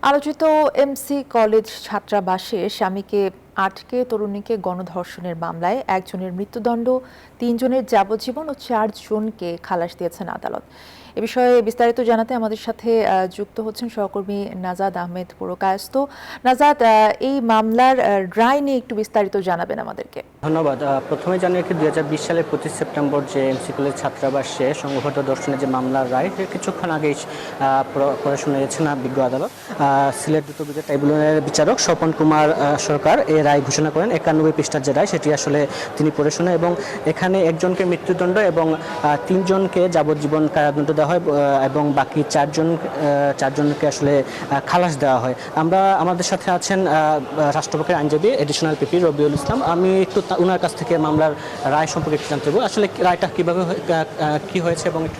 আলোচিত MC college ছাত্রাবাসে স্বামীকে আটকে তরুণীকে গণধর্ষণের মামলায় একজনের মৃত্যুদণ্ড, ৩ জনের যাবজ্জীবন ও 4 জনকে খালাস দিয়েছেন আদালত। এ বিষয়ে বিস্তারিত জানাতে আমাদের সাথে যুক্ত হচ্ছেন সহকর্মী নাজাদ আহমেদ পুরকায়স্ত। নাজাদ, এই মামলার রায় নিয়ে একটু বিস্তারিত জানাবেন আমাদেরকে। ধন্যবাদ। প্রথমে জানিয়ে রাখি 2020 সালের 25 সেপ্টেম্বর যে এমসি কলেজ ছাত্রাবাসে সংঘবদ্ধ ধর্ষণের যে মামলার রায় কিছুক্ষণ আগেই পড়ে শুনিয়েছেন বিজ্ঞ আদালত। সিলেট দ্রুত বিচার ট্রাইব্যুনালের বিচারক স্বপন কুমার সরকার এই রায় ঘোষণা করেন। 91 পৃষ্ঠার যে রায় সেটি আসলে তিনি পড়ে শোনেন এবং এখানে একজনকে মৃত্যুদণ্ড এবং 3 জনকে যাবজ্জীবন কারাদণ্ড দেওয়া হয় এবং বাকি 4 জনকে আসলে খালাস দেওয়া হয়। আমাদের সাথে আছেন রাষ্ট্রপক্ষের আইনজীবী এডিশনাল পিপি রবিউল ইসলাম। আমি একটু ওনার কাছ থেকে মামলার রায় সম্পর্কে একটু জানতে চাইব, আসলে রায়টা কীভাবে কী হয়েছে এবং একটু।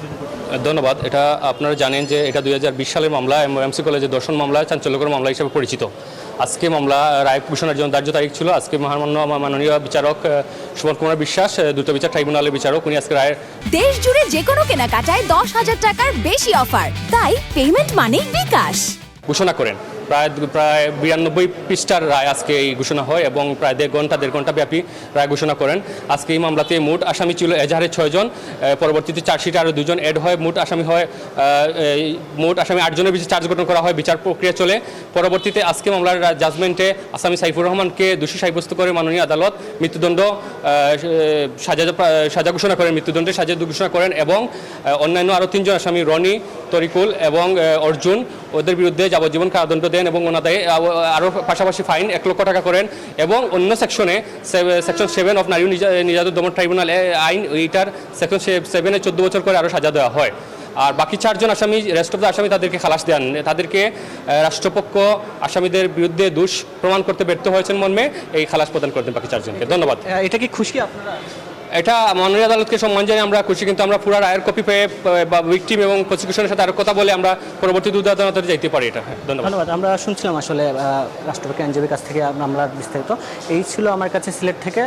ধন্যবাদ। এটা আপনারা জানেন যে এটা 2020 সালের মামলা এমসি কলেজের ধর্ষণ মামলা, চাঞ্চল্যকর মামলা হিসেবে পরিচিত। আজকে মামলা রায় ঘোষণার জন্য ধার্য তারিখ ছিল। আজকে মাননীয় বিচারক সুমন কুমার বিশ্বাস, দ্রুত বিচার ট্রাইব্যুনালের বিচারক, উনি আজকে রায়ের দেশ জুড়ে যে কোনো কেনাকাটায় 10,000 টাকার বেশি অফার, তাই পেমেন্ট মানেই বিকাশ ঘোষণা করেন। প্রায় 92 পৃষ্ঠার রায় আজকে এই ঘোষণা হয় এবং প্রায় দেড় ঘন্টা ব্যাপী রায় ঘোষণা করেন। আজকে এই মামলাতে মোট আসামি ছিল এজাহারে 6 জন, পরবর্তীতে চার্জশিটে আরও 2 জন অ্যাড হয়, মোট আসামি 8 জনের বেশি চার্জ গঠন করা হয়, বিচার প্রক্রিয়া চলে। পরবর্তীতে আজকে মামলার জাজমেন্টে আসামি সাইফুর রহমানকে দোষী সাব্যস্ত করে মাননীয় আদালত মৃত্যুদণ্ড সাজা ঘোষণা করেন, মৃত্যুদণ্ডের সাজা ঘোষণা করেন এবং অন্যান্য আরও 3 জন আসামি রনি, তরিকুল এবং অর্জুন, ওদের বিরুদ্ধে যাবজ্জীবন কারাদণ্ড দেন এবং ওনাদের আরও পাশাপাশি ফাইন 1 লক্ষ টাকা করেন এবং অন্য সেকশন 7 অফ নারী নির্যাতন দমন ট্রাইব্যুনাল আইন, এইটার সেকশন 7-এ 14 বছর করে আরও সাজা দেওয়া হয়। আর বাকি 4 জন আসামি, রেস্ট অফ দ্য আসামি, তাদেরকে খালাস দেন। তাদেরকে রাষ্ট্রপক্ষ আসামিদের বিরুদ্ধে দোষ প্রমাণ করতে ব্যর্থ হয়েছেন মর্মে এই খালাস প্রদান করতেন বাকি 4 জনকে। ধন্যবাদ। এটা কি খুশি আপনারা? এটা মাননীয় আদালতকে সম্মান জানিয়ে আমরা খুশি, কিন্তু আমরা পুরো রায়ের কপি পেয়ে ভিকটিম এবং প্রসিকিউশনের সাথে আরও কথা বলে আমরা পরবর্তী দুধ আদালতে যাইতে পারি। এটা ধন্যবাদ। আমরা শুনছিলাম আসলে রাষ্ট্রপতি আইনজীবীর কাছ থেকে মামলার বিস্তারিত। এই ছিল আমার কাছে সিলেট থেকে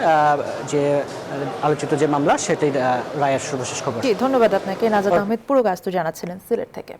যে আলোচিত যে মামলা সেটির রায়ের সর্বশেষ খবর। ধন্যবাদ আপনাকে। নাজাদ আহমেদ পুরকায়স্ত জানাচ্ছিলেন সিলেট থেকে।